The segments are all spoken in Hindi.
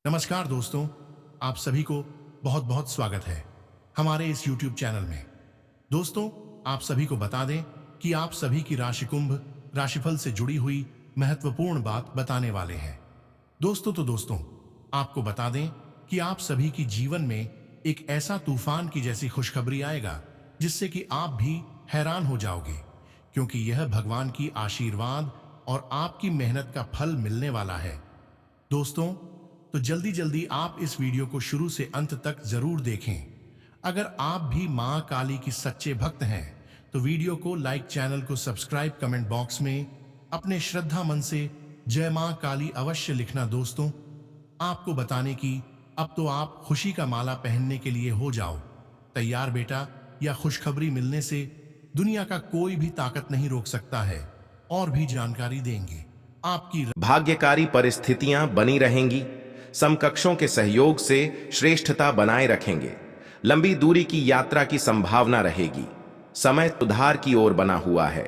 नमस्कार दोस्तों, आप सभी को बहुत बहुत स्वागत है हमारे इस YouTube चैनल में। दोस्तों, आप सभी को बता दें कि आप सभी की राशि कुंभ राशिफल से जुड़ी हुई महत्वपूर्ण बात बताने वाले हैं। दोस्तों, आपको बता दें कि आप सभी की जीवन में एक ऐसा तूफान की जैसी खुशखबरी आएगा जिससे कि आप भी हैरान हो जाओगे, क्योंकि यह भगवान की आशीर्वाद और आपकी मेहनत का फल मिलने वाला है। दोस्तों, तो जल्दी जल्दी आप इस वीडियो को शुरू से अंत तक जरूर देखें। अगर आप भी मां काली की सच्चे भक्त हैं तो वीडियो को लाइक, चैनल को सब्सक्राइब, कमेंट बॉक्स में अपने श्रद्धा मन से जय मां काली अवश्य लिखना। दोस्तों, आपको बताने की अब तो आप खुशी का माला पहनने के लिए हो जाओ तैयार बेटा। या खुशखबरी मिलने से दुनिया का कोई भी ताकत नहीं रोक सकता है। और भी जानकारी देंगे आपकी भाग्यकारी परिस्थितियां बनी रहेंगी। समकक्षों के सहयोग से श्रेष्ठता बनाए रखेंगे। लंबी दूरी की यात्रा की संभावना रहेगी। समय सुधार की ओर बना हुआ है।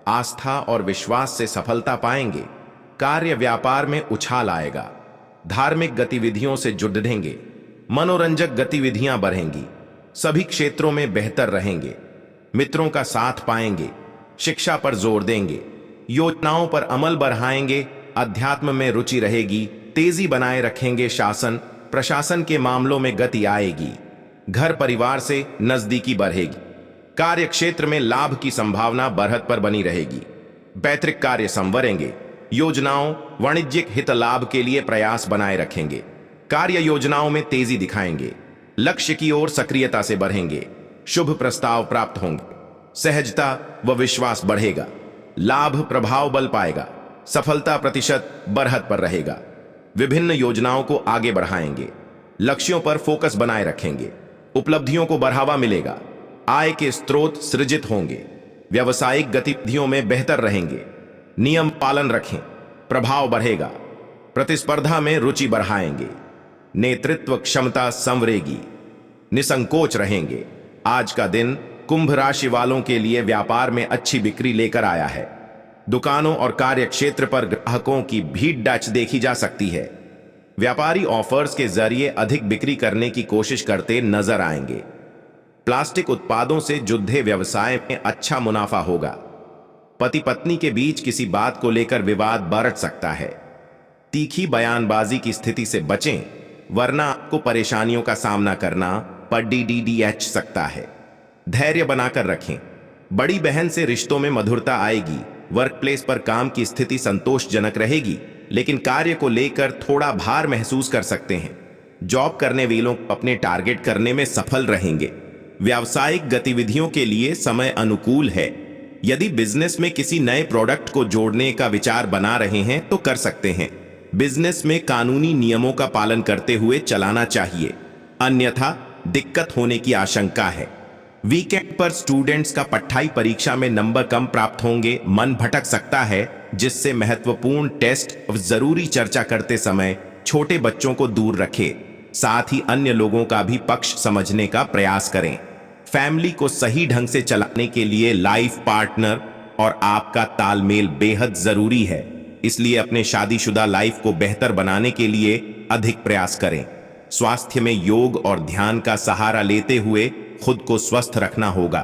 आस्था और विश्वास से सफलता पाएंगे। कार्य व्यापार में उछाल आएगा। धार्मिक गतिविधियों से जुड़ेंगे। मनोरंजक गतिविधियां बढ़ेंगी। सभी क्षेत्रों में बेहतर रहेंगे। मित्रों का साथ पाएंगे। शिक्षा पर जोर देंगे। योजनाओं पर अमल बढ़ाएंगे। अध्यात्म में रुचि रहेगी। तेजी बनाए रखेंगे। शासन प्रशासन के मामलों में गति आएगी। घर परिवार से नजदीकी बढ़ेगी। कार्य क्षेत्र में लाभ की संभावना बढ़त पर बनी रहेगी। पैतृक कार्य संवरेंगे। योजनाओं वाणिज्यिक हित लाभ के लिए प्रयास बनाए रखेंगे। कार्य योजनाओं में तेजी दिखाएंगे। लक्ष्य की ओर सक्रियता से बढ़ेंगे। शुभ प्रस्ताव प्राप्त होंगे। सहजता व विश्वास बढ़ेगा। लाभ प्रभाव बल पाएगा। सफलता प्रतिशत बढ़त पर रहेगा। विभिन्न योजनाओं को आगे बढ़ाएंगे। लक्ष्यों पर फोकस बनाए रखेंगे। उपलब्धियों को बढ़ावा मिलेगा। आय के स्रोत सृजित होंगे। व्यावसायिक गतिविधियों में बेहतर रहेंगे। नियम पालन रखें। प्रभाव बढ़ेगा। प्रतिस्पर्धा में रुचि बढ़ाएंगे। नेतृत्व क्षमता संवरेगी। निसंकोच रहेंगे। आज का दिन कुंभ राशि वालों के लिए व्यापार में अच्छी बिक्री लेकर आया है। दुकानों और कार्य क्षेत्र पर ग्राहकों की भीड़ डच देखी जा सकती है। व्यापारी ऑफर्स के जरिए अधिक बिक्री करने की कोशिश करते नजर आएंगे। प्लास्टिक उत्पादों से जुड़े व्यवसाय में अच्छा मुनाफा होगा। पति पत्नी के बीच किसी बात को लेकर विवाद बढ़ सकता है। तीखी बयानबाजी की स्थिति से बचें, वरना आपको परेशानियों का सामना करना पड़ सकता है। धैर्य बनाकर रखें। बड़ी बहन से रिश्तों में मधुरता आएगी। वर्क प्लेस पर काम की स्थिति संतोषजनक रहेगी, लेकिन कार्य को लेकर थोड़ा भार महसूस कर सकते हैं। जॉब करने वालों अपने टारगेट करने में सफल रहेंगे। व्यावसायिक गतिविधियों के लिए समय अनुकूल है। यदि बिजनेस में किसी नए प्रोडक्ट को जोड़ने का विचार बना रहे हैं तो कर सकते हैं। बिजनेस में कानूनी नियमों का पालन करते हुए चलाना चाहिए, अन्यथा दिक्कत होने की आशंका है। वीकेंड पर स्टूडेंट्स का पढ़ाई परीक्षा में नंबर कम प्राप्त होंगे। मन भटक सकता है, जिससे महत्वपूर्ण टेस्ट और जरूरी चर्चा करते समय छोटे बच्चों को दूर रखें। साथ ही अन्य लोगों का भी पक्ष समझने का प्रयास करें। फैमिली को सही ढंग से चलाने के लिए लाइफ पार्टनर और आपका तालमेल बेहद जरूरी है। इसलिए अपने शादीशुदा लाइफ को बेहतर बनाने के लिए अधिक प्रयास करें। स्वास्थ्य में योग और ध्यान का सहारा लेते हुए खुद को स्वस्थ रखना होगा।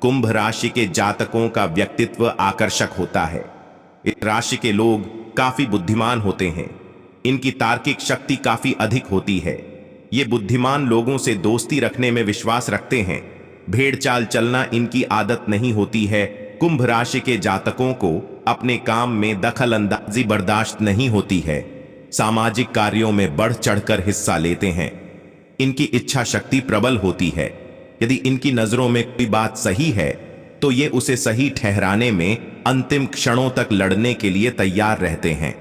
कुंभ राशि के जातकों का व्यक्तित्व आकर्षक होता है। इस राशि के लोग काफी बुद्धिमान होते हैं। इनकी तार्किक शक्ति काफी अधिक होती है। ये बुद्धिमान लोगों से दोस्ती रखने में विश्वास रखते हैं। भेड़ चाल चलना इनकी आदत नहीं होती है। कुंभ राशि के जातकों को अपने काम में दखल अंदाजी बर्दाश्त नहीं होती है। सामाजिक कार्यों में बढ़ चढ़कर हिस्सा लेते हैं। इनकी इच्छा शक्ति प्रबल होती है। यदि इनकी नजरों में कोई बात सही है तो ये उसे सही ठहराने में अंतिम क्षणों तक लड़ने के लिए तैयार रहते हैं।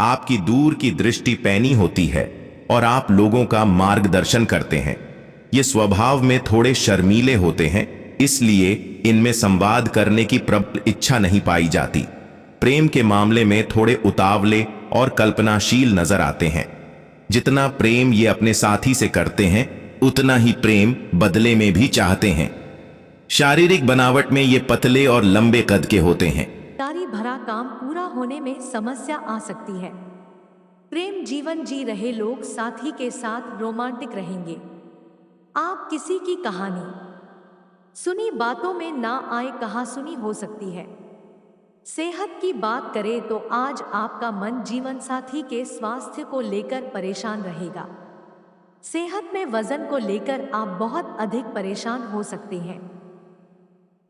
आपकी दूर की दृष्टि पैनी होती है और आप लोगों का मार्गदर्शन करते हैं। ये स्वभाव में थोड़े शर्मीले होते हैं, इसलिए इनमें संवाद करने की प्रबल इच्छा नहीं पाई जाती। प्रेम के मामले में थोड़े उतावले और कल्पनाशील नजर आते हैं। जितना प्रेम ये अपने साथी से करते हैं, उतना ही प्रेम बदले में भी चाहते हैं। शारीरिक बनावट में ये पतले और लंबे कद के होते हैं। तारी भरा काम पूरा होने में समस्या आ सकती है। प्रेम जीवन जी रहे लोग साथी के साथ रोमांटिक रहेंगे। आप किसी की कहानी सुनी बातों में ना आए कहासुनी हो सकती है। सेहत की बात करें तो आज आपका मन जीवन साथी के स्वास्थ्य को लेकर परेशान रहेगा। सेहत में वजन को लेकर आप बहुत अधिक परेशान हो सकते हैं,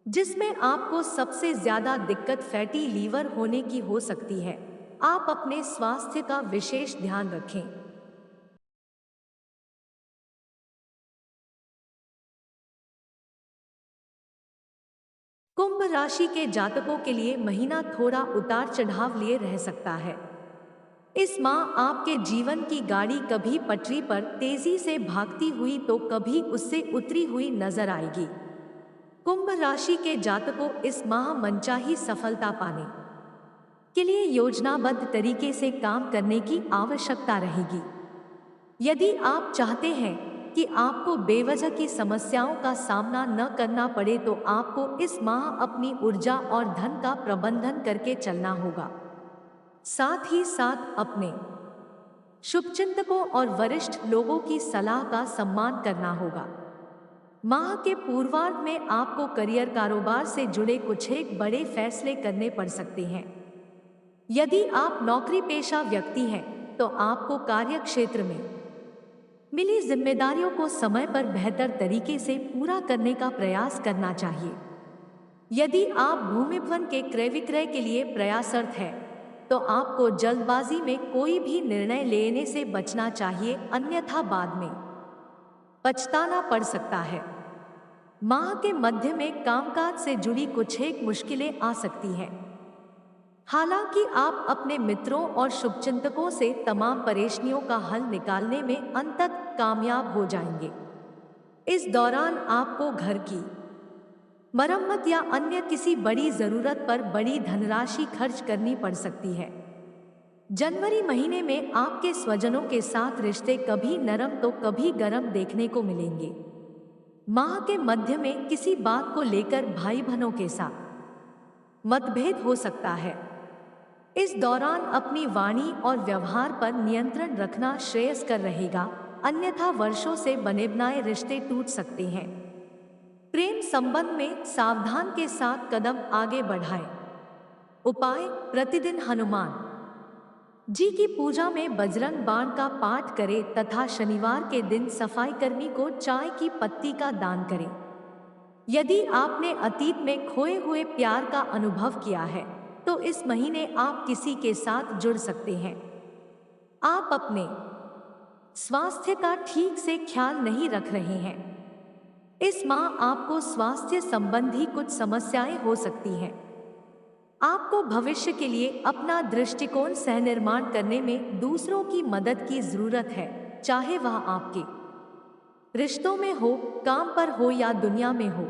जिसमें आपको सबसे ज्यादा दिक्कत फैटी लीवर होने की हो सकती है। आप अपने स्वास्थ्य का विशेष ध्यान रखें। कुंभ राशि के जातकों के लिए महीना थोड़ा उतार चढ़ाव लिए रह सकता है। इस माह आपके जीवन की गाड़ी कभी पटरी पर तेजी से भागती हुई तो कभी उससे उतरी हुई नजर आएगी। कुंभ राशि के जातकों इस माह मनचाही सफलता पाने के लिए योजनाबद्ध तरीके से काम करने की आवश्यकता रहेगी। यदि आप चाहते हैं कि आपको बेवजह की समस्याओं का सामना न करना पड़े तो आपको इस माह अपनी ऊर्जा और धन का प्रबंधन करके चलना होगा। साथ ही साथ अपने शुभचिंतकों और वरिष्ठ लोगों की सलाह का सम्मान करना होगा। माह के पूर्वार्ध में आपको करियर कारोबार से जुड़े कुछ एक बड़े फैसले करने पड़ सकते हैं। यदि आप नौकरी पेशा व्यक्ति हैं तो आपको कार्य क्षेत्र में मिली जिम्मेदारियों को समय पर बेहतर तरीके से पूरा करने का प्रयास करना चाहिए। यदि आप भूमिभवन के क्रय विक्रय के लिए प्रयासरत हैं तो आपको जल्दबाजी में कोई भी निर्णय लेने से बचना चाहिए, अन्यथा बाद में पछताना पड़ सकता है। माह के मध्य में कामकाज से जुड़ी कुछ एक मुश्किलें आ सकती हैं। हालांकि आप अपने मित्रों और शुभचिंतकों से तमाम परेशानियों का हल निकालने में अंततः कामयाब हो जाएंगे। इस दौरान आपको घर की मरम्मत या अन्य किसी बड़ी जरूरत पर बड़ी धनराशि खर्च करनी पड़ सकती है। जनवरी महीने में आपके स्वजनों के साथ रिश्ते कभी नरम तो कभी गरम देखने को मिलेंगे। माह के मध्य में किसी बात को लेकर भाई बहनों के साथ मतभेद हो सकता है। इस दौरान अपनी वाणी और व्यवहार पर नियंत्रण रखना श्रेयस्कर रहेगा, अन्यथा वर्षों से बने बनाए रिश्ते टूट सकते हैं। प्रेम संबंध में सावधान के साथ कदम आगे बढ़ाएं। उपाय: प्रतिदिन हनुमान जी की पूजा में बजरंग बाण का पाठ करें तथा शनिवार के दिन सफाई कर्मी को चाय की पत्ती का दान करें। यदि आपने अतीत में खोए हुए प्यार का अनुभव किया है तो इस महीने आप किसी के साथ जुड़ सकते हैं। आप अपने स्वास्थ्य का ठीक से ख्याल नहीं रख रहे हैं। इस माह आपको स्वास्थ्य संबंधी कुछ समस्याएं हो सकती हैं। आपको भविष्य के लिए अपना दृष्टिकोण सहनिर्माण करने में दूसरों की मदद की जरूरत है, चाहे वह आपके रिश्तों में हो, काम पर हो या दुनिया में हो।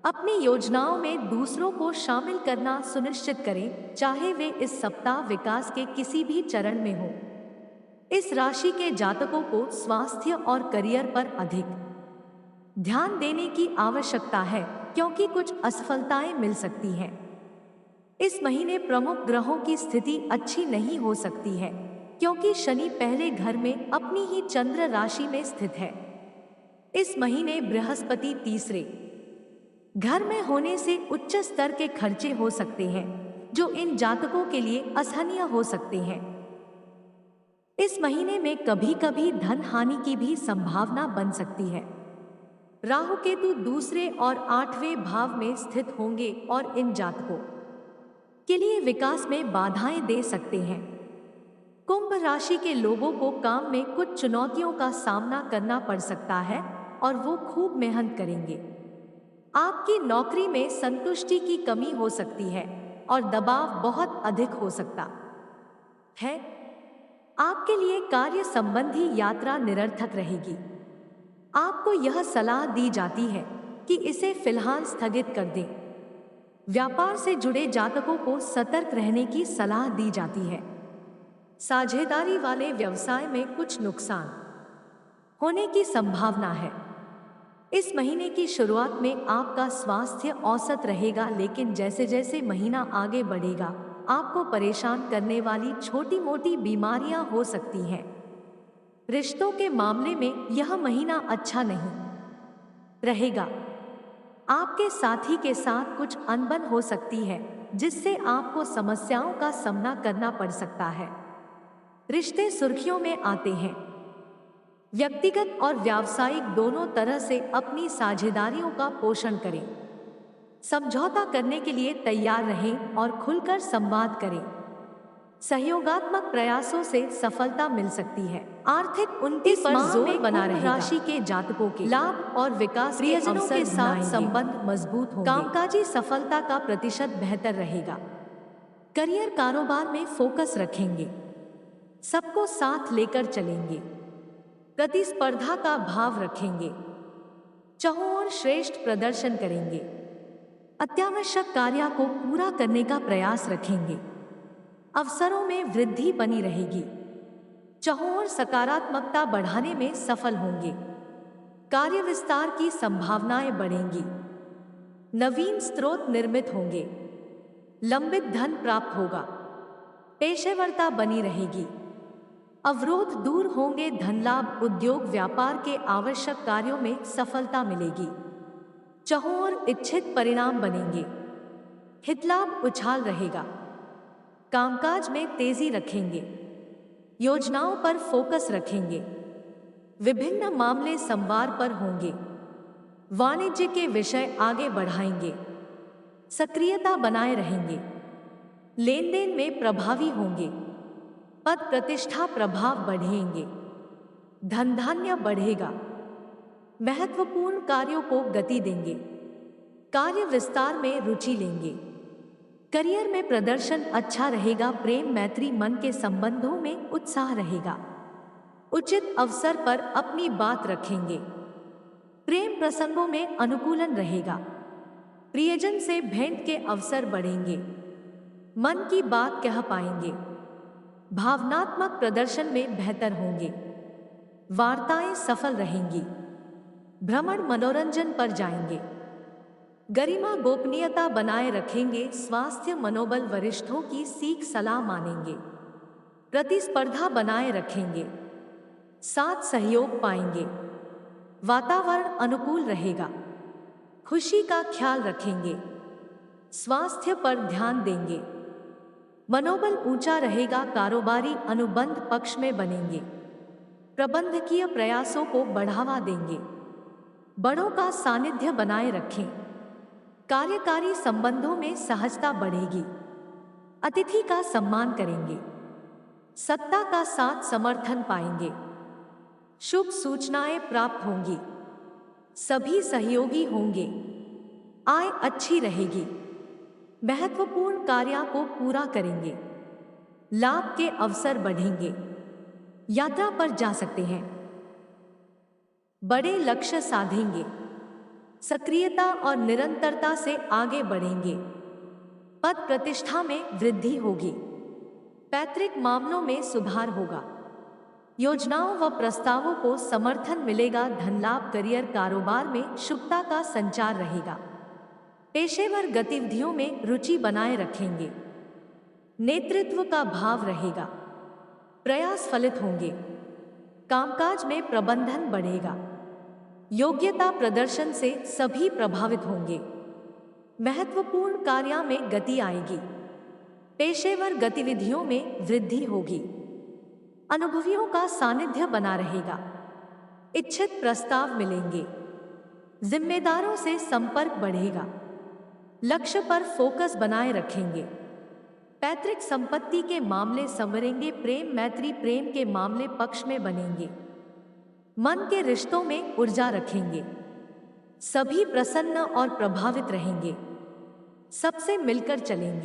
अपनी योजनाओं में दूसरों को शामिल करना सुनिश्चित करें, चाहे वे इस सप्ताह विकास के किसी भी चरण में हो। इस राशि के जातकों को स्वास्थ्य और करियर पर अधिक ध्यान देने की आवश्यकता है, क्योंकि कुछ असफलताएं मिल सकती हैं। इस महीने प्रमुख ग्रहों की स्थिति अच्छी नहीं हो सकती है, क्योंकि शनि पहले घर में अपनी ही चंद्र राशि में स्थित है। इस महीने बृहस्पति तीसरे घर में होने से उच्च स्तर के खर्चे हो सकते हैं, जो इन जातकों के लिए असहनीय हो सकते हैं। इस महीने में कभी कभी धन हानि की भी संभावना बन सकती है। राहु केतु दूसरे और 8वें भाव में स्थित होंगे और इन जातकों के लिए विकास में बाधाएं दे सकते हैं। कुंभ राशि के लोगों को काम में कुछ चुनौतियों का सामना करना पड़ सकता है और वो खूब मेहनत करेंगे। आपकी नौकरी में संतुष्टि की कमी हो सकती है और दबाव बहुत अधिक हो सकता है। आपके लिए कार्य संबंधी यात्रा निरर्थक रहेगी। आपको यह सलाह दी जाती है कि इसे फिलहाल स्थगित कर दें। व्यापार से जुड़े जातकों को सतर्क रहने की सलाह दी जाती है। साझेदारी वाले व्यवसाय में कुछ नुकसान होने की संभावना है। इस महीने की शुरुआत में आपका स्वास्थ्य औसत रहेगा, लेकिन जैसे जैसे महीना आगे बढ़ेगा आपको परेशान करने वाली छोटी मोटी बीमारियां हो सकती हैं। रिश्तों के मामले में यह महीना अच्छा नहीं रहेगा। आपके साथी के साथ कुछ अनबन हो सकती है, जिससे आपको समस्याओं का सामना करना पड़ सकता है। रिश्ते सुर्खियों में आते हैं। व्यक्तिगत और व्यावसायिक दोनों तरह से अपनी साझेदारियों का पोषण करें। समझौता करने के लिए तैयार रहें और खुलकर संवाद करें। सहयोगात्मक प्रयासों से सफलता मिल सकती है। आर्थिक उन्नति पर जोर बना रहेगा। राशि के जातकों के लाभ और विकास के अवसर के साथ संबंध मजबूत होंगे। कामकाजी सफलता का प्रतिशत बेहतर रहेगा। करियर कारोबार में फोकस रखेंगे। सबको साथ लेकर चलेंगे। प्रतिस्पर्धा का भाव रखेंगे। चाहों और श्रेष्ठ प्रदर्शन करेंगे। अत्यावश्यक कार्य को पूरा करने का प्रयास रखेंगे। अवसरों में वृद्धि बनी रहेगी। चाहों और सकारात्मकता बढ़ाने में सफल होंगे। कार्य विस्तार की संभावनाएं बढ़ेंगी। नवीन स्रोत निर्मित होंगे। लंबित धन प्राप्त होगा। पेशेवरता बनी रहेगी। अवरोध दूर होंगे। धन लाभ, उद्योग व्यापार के आवश्यक कार्यों में सफलता मिलेगी। चाहों और इच्छित परिणाम बनेंगे। हितलाभ उछाल रहेगा। कामकाज में तेजी रखेंगे। योजनाओं पर फोकस रखेंगे। विभिन्न मामले संवाद पर होंगे। वाणिज्य के विषय आगे बढ़ाएंगे। सक्रियता बनाए रहेंगे। लेन देन में प्रभावी होंगे। पद प्रतिष्ठा प्रभाव बढ़ेंगे। धन धान्य बढ़ेगा। महत्वपूर्ण कार्यों को गति देंगे। कार्य विस्तार में रुचि लेंगे। करियर में प्रदर्शन अच्छा रहेगा। प्रेम मैत्री मन के संबंधों में उत्साह रहेगा। उचित अवसर पर अपनी बात रखेंगे। प्रेम प्रसंगों में अनुकूलन रहेगा। प्रियजन से भेंट के अवसर बढ़ेंगे। मन की बात कह पाएंगे। भावनात्मक प्रदर्शन में बेहतर होंगे। वार्ताएं सफल रहेंगी। भ्रमण मनोरंजन पर जाएंगे। गरिमा गोपनीयता बनाए रखेंगे। स्वास्थ्य मनोबल, वरिष्ठों की सीख सलाह मानेंगे। प्रतिस्पर्धा बनाए रखेंगे। साथ सहयोग पाएंगे। वातावरण अनुकूल रहेगा। खुशी का ख्याल रखेंगे। स्वास्थ्य पर ध्यान देंगे। मनोबल ऊंचा रहेगा। कारोबारी अनुबंध पक्ष में बनेंगे। प्रबंधकीय प्रयासों को बढ़ावा देंगे। बड़ों का सानिध्य बनाए रखें। कार्यकारी संबंधों में सहजता बढ़ेगी। अतिथि का सम्मान करेंगे। सत्ता का साथ समर्थन पाएंगे। शुभ सूचनाएं प्राप्त होंगी। सभी सहयोगी होंगे। आय अच्छी रहेगी। महत्वपूर्ण कार्य को पूरा करेंगे। लाभ के अवसर बढ़ेंगे। यात्रा पर जा सकते हैं। बड़े लक्ष्य साधेंगे। सक्रियता और निरंतरता से आगे बढ़ेंगे। पद प्रतिष्ठा में वृद्धि होगी। पैतृक मामलों में सुधार होगा। योजनाओं व प्रस्तावों को समर्थन मिलेगा। धन लाभ, करियर कारोबार में शुभता का संचार रहेगा। पेशेवर गतिविधियों में रुचि बनाए रखेंगे। नेतृत्व का भाव रहेगा। प्रयास फलित होंगे। कामकाज में प्रबंधन बढ़ेगा। योग्यता प्रदर्शन से सभी प्रभावित होंगे। महत्वपूर्ण कार्य में गति आएगी। पेशेवर गतिविधियों में वृद्धि होगी। अनुभवियों का सानिध्य बना रहेगा। इच्छित प्रस्ताव मिलेंगे। जिम्मेदारों से संपर्क बढ़ेगा। लक्ष्य पर फोकस बनाए रखेंगे। पैतृक संपत्ति के मामले संवरेंगे। प्रेम मैत्री, प्रेम के मामले पक्ष में बनेंगे। मन के रिश्तों में ऊर्जा रखेंगे। सभी प्रसन्न और प्रभावित रहेंगे। सबसे मिलकर चलेंगे।